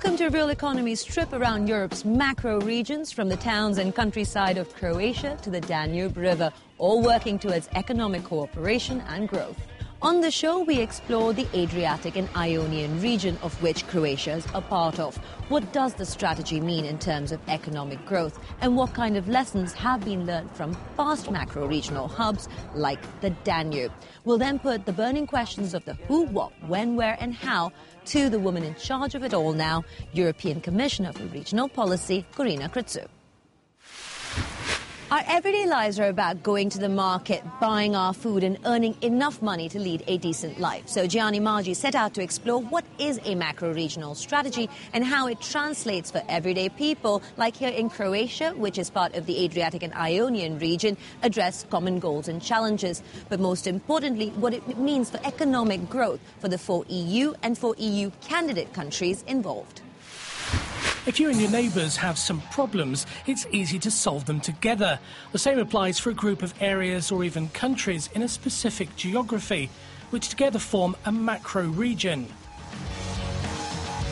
Welcome to Real Economy's trip around Europe's macro regions, from the towns and countryside of Croatia to the Danube River, all working towards economic cooperation and growth. On the show, we explore the Adriatic and Ionian region, of which Croatia is a part of. What does the strategy mean in terms of economic growth? And what kind of lessons have been learned from fast macro-regional hubs like the Danube? We'll then put the burning questions of the who, what, when, where and how to the woman in charge of it all now, European Commissioner for Regional Policy, Corina Creţu. Our everyday lives are about going to the market, buying our food and earning enough money to lead a decent life. So Gianni Maggi set out to explore what is a macro-regional strategy and how it translates for everyday people, like here in Croatia, which is part of the Adriatic and Ionian region, address common goals and challenges. But most importantly, what it means for economic growth for the 4 EU and 4 EU candidate countries involved. If you and your neighbours have some problems, it's easy to solve them together. The same applies for a group of areas or even countries in a specific geography, which together form a macro-region.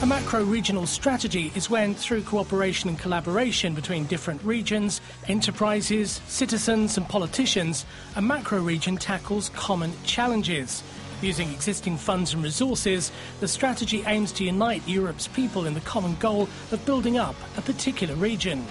A macro-regional strategy is when, through cooperation and collaboration between different regions, enterprises, citizens and politicians, a macro-region tackles common challenges. Using existing funds and resources, the strategy aims to unite Europe's people in the common goal of building up a particular region.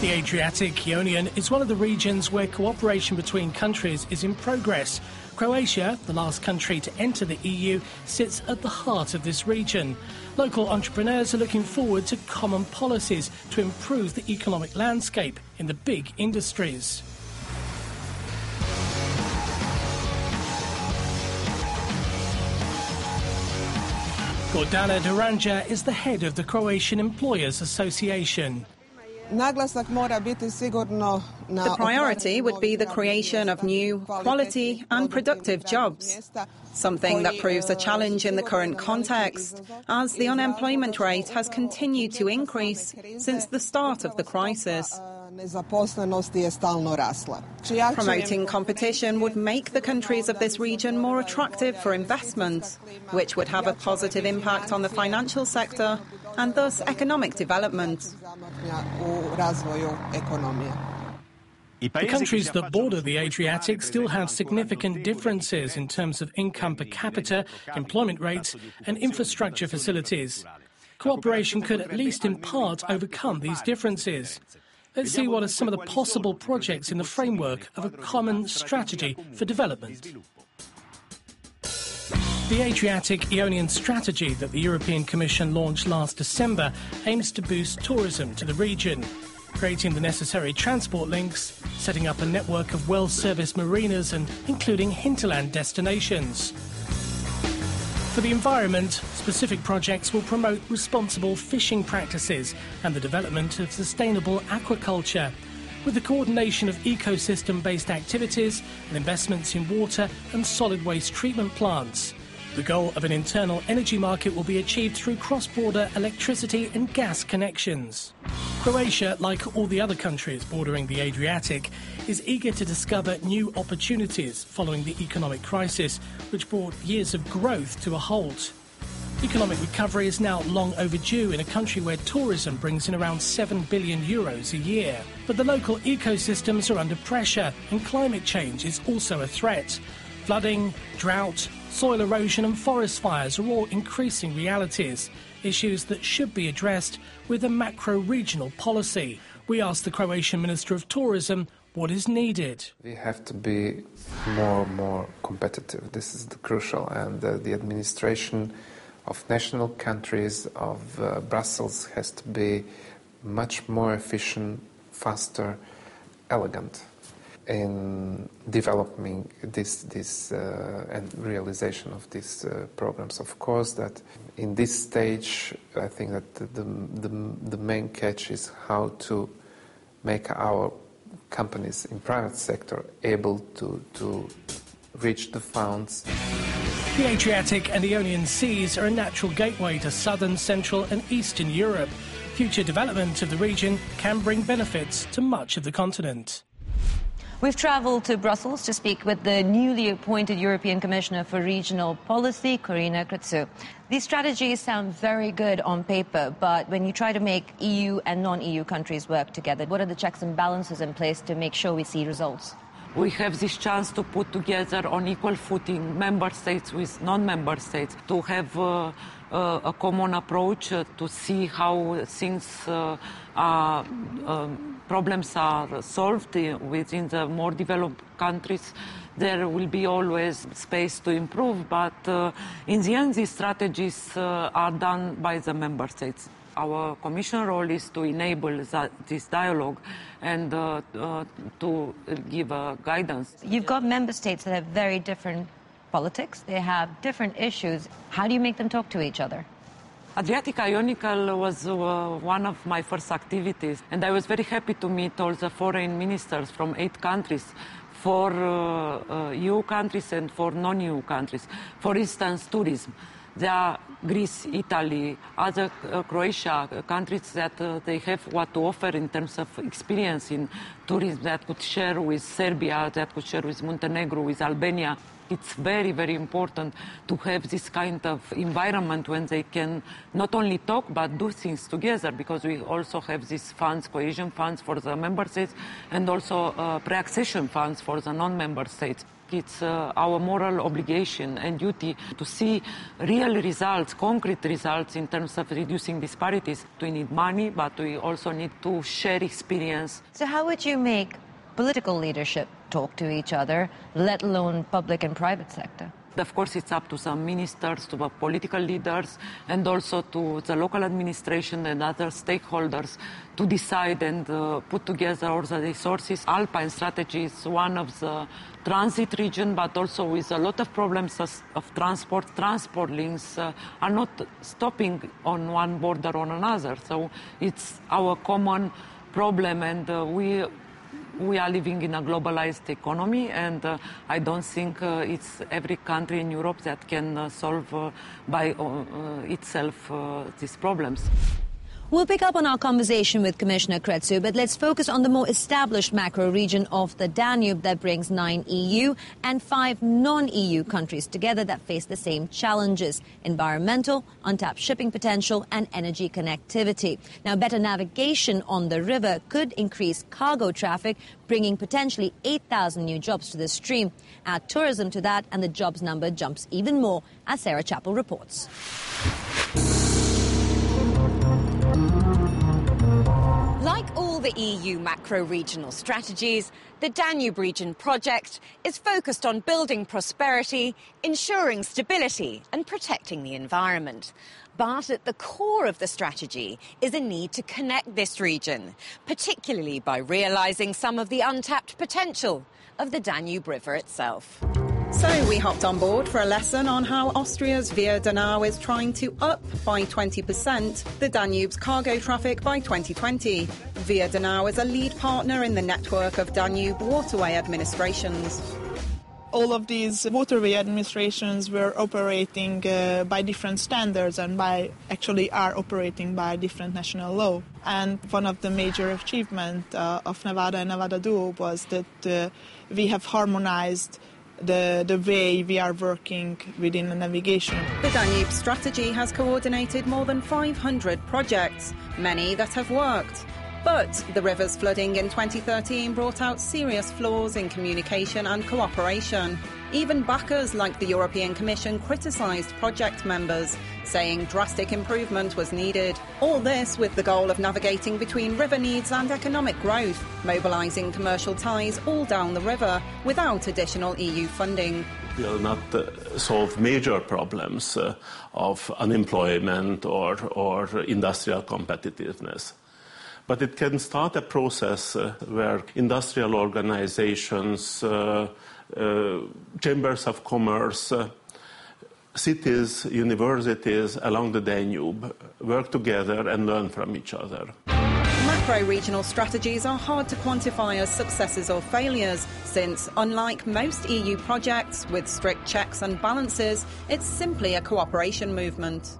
The Adriatic-Ionian is one of the regions where cooperation between countries is in progress. Croatia, the last country to enter the EU, sits at the heart of this region. Local entrepreneurs are looking forward to common policies to improve the economic landscape in the big industries. Gordana Duranja is the head of the Croatian Employers Association. The priority would be the creation of new, quality and productive jobs, something that proves a challenge in the current context, as the unemployment rate has continued to increase since the start of the crisis. Promoting competition would make the countries of this region more attractive for investment, which would have a positive impact on the financial sector and thus economic development. The countries that border the Adriatic still have significant differences in terms of income per capita, employment rates and infrastructure facilities. Cooperation could at least in part overcome these differences. Let's see what are some of the possible projects in the framework of a common strategy for development. The Adriatic-Ionian strategy that the European Commission launched last December aims to boost tourism to the region, creating the necessary transport links, setting up a network of well-serviced marinas and including hinterland destinations. For the environment, specific projects will promote responsible fishing practices and the development of sustainable aquaculture, with the coordination of ecosystem-based activities and investments in water and solid waste treatment plants. The goal of an internal energy market will be achieved through cross-border electricity and gas connections. Croatia, like all the other countries bordering the Adriatic, is eager to discover new opportunities following the economic crisis, which brought years of growth to a halt. Economic recovery is now long overdue in a country where tourism brings in around €7 billion a year. But the local ecosystems are under pressure and climate change is also a threat. Flooding, drought, soil erosion and forest fires are all increasing realities, issues that should be addressed with a macro-regional policy. We asked the Croatian Minister of Tourism what is needed. We have to be more competitive. This is the crucial, and the administration of national countries, of Brussels, has to be much more efficient, faster, elegant in developing this and realization of these programs. Of course, that in this stage, I think that the main catch is how to make our companies in private sector able to reach the funds. The Adriatic and Ionian Seas are a natural gateway to southern, central and eastern Europe. Future development of the region can bring benefits to much of the continent. We've travelled to Brussels to speak with the newly appointed European Commissioner for Regional Policy, Corina Creţu. These strategies sound very good on paper, but when you try to make EU and non-EU countries work together, what are the checks and balances in place to make sure we see results? We have this chance to put together on equal footing member states with non-member states, to have a common approach to see how things problems are solved within the more developed countries. There will be always space to improve, but in the end, these strategies are done by the member states. Our Commission role is to enable this dialogue and to give guidance. You've got member states that have very different politics. They have different issues. How do you make them talk to each other? Adriatic-Ionian was one of my first activities, and I was very happy to meet all the foreign ministers from 8 countries, for EU countries and for non-EU countries. For instance, tourism. There are Greece, Italy, other Croatia, countries that they have what to offer in terms of experience in tourism that could share with Serbia, that could share with Montenegro, with Albania. It's very, very important to have this kind of environment when they can not only talk but do things together, because we also have these funds, cohesion funds for the member states, and also pre-accession funds for the non-member states. It's our moral obligation and duty to see real results, concrete results in terms of reducing disparities. We need money, but we also need to share experience. So how would you make political leadership talk to each other, let alone public and private sector? Of course, it's up to some ministers, to the political leaders, and also to the local administration and other stakeholders to decide and put together all the resources. Alpine strategy is one of the transit region, but also with a lot of problems of transport. Transport links are not stopping on one border or another. So it's our common problem, and we are living in a globalized economy, and I don't think it's every country in Europe that can solve by itself these problems. We'll pick up on our conversation with Commissioner Creţu, but let's focus on the more established macro region of the Danube that brings 9 EU and 5 non-EU countries together that face the same challenges: environmental, untapped shipping potential and energy connectivity. Now, better navigation on the river could increase cargo traffic, bringing potentially 8,000 new jobs to the stream. Add tourism to that and the jobs number jumps even more, as Sarah Chappell reports. Like all the EU macro-regional strategies, the Danube Region project is focused on building prosperity, ensuring stability and protecting the environment. But at the core of the strategy is a need to connect this region, particularly by realising some of the untapped potential of the Danube River itself. So we hopped on board for a lesson on how Austria's Via Danube is trying to up by 20% the Danube's cargo traffic by 2020. Via Danube is a lead partner in the network of Danube waterway administrations. All of these waterway administrations were operating by different standards and are operating by different national law. And one of the major achievements of Nevada and Nevada Duo was that we have harmonized the way we are working within the navigation. The Danube strategy has coordinated more than 500 projects, many that have worked. But the river's flooding in 2013 brought out serious flaws in communication and cooperation. Even backers like the European Commission criticised project members, saying drastic improvement was needed. All this with the goal of navigating between river needs and economic growth, mobilising commercial ties all down the river without additional EU funding. Will not solve major problems of unemployment or industrial competitiveness. But it can start a process where industrial organizations, chambers of commerce, cities, universities along the Danube work together and learn from each other. Macro-regional strategies are hard to quantify as successes or failures, since, unlike most EU projects with strict checks and balances, it's simply a cooperation movement.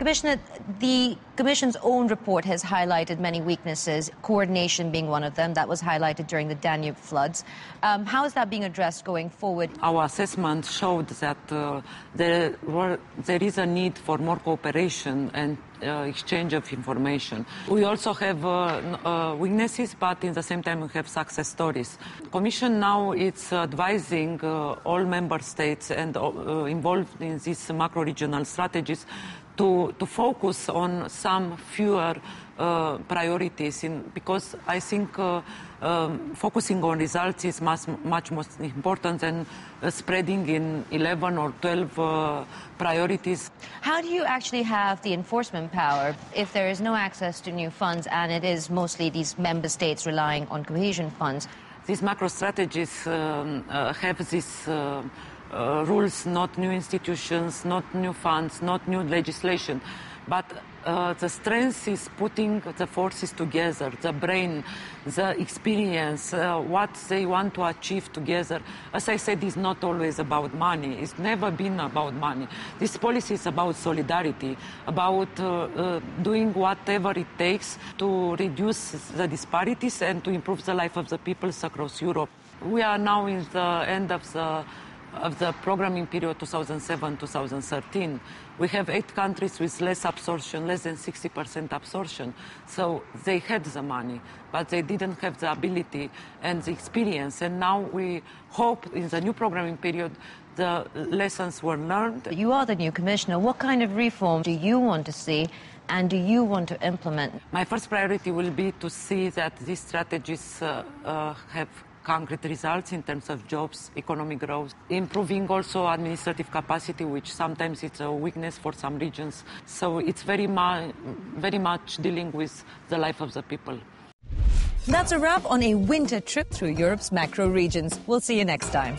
Commissioner, the Commission's own report has highlighted many weaknesses, coordination being one of them. That was highlighted during the Danube floods. How is that being addressed going forward? Our assessment showed that there is a need for more cooperation and exchange of information. We also have weaknesses, but in the same time we have success stories. The Commission now is advising all member states and involved in these macro-regional strategies to focus on some fewer priorities, because I think focusing on results is much more important than spreading in 11 or 12 priorities. How do you actually have the enforcement power if there is no access to new funds and it is mostly these member states relying on cohesion funds? These macro strategies have these rules, not new institutions, not new funds, not new legislation. But the strength is putting the forces together, the brain, the experience, what they want to achieve together. As I said, it's not always about money. It's never been about money. This policy is about solidarity, about doing whatever it takes to reduce the disparities and to improve the life of the peoples across Europe. We are now in the end of the programming period 2007-2013. We have 8 countries with less absorption, less than 60% absorption. So they had the money, but they didn't have the ability and the experience. And now we hope in the new programming period the lessons were learned. You are the new commissioner. What kind of reform do you want to see and do you want to implement? My first priority will be to see that these strategies have concrete results in terms of jobs, economic growth, improving also administrative capacity, which sometimes it's a weakness for some regions. So it's very much dealing with the life of the people. That's a wrap on a winter trip through Europe's macro regions. We'll see you next time.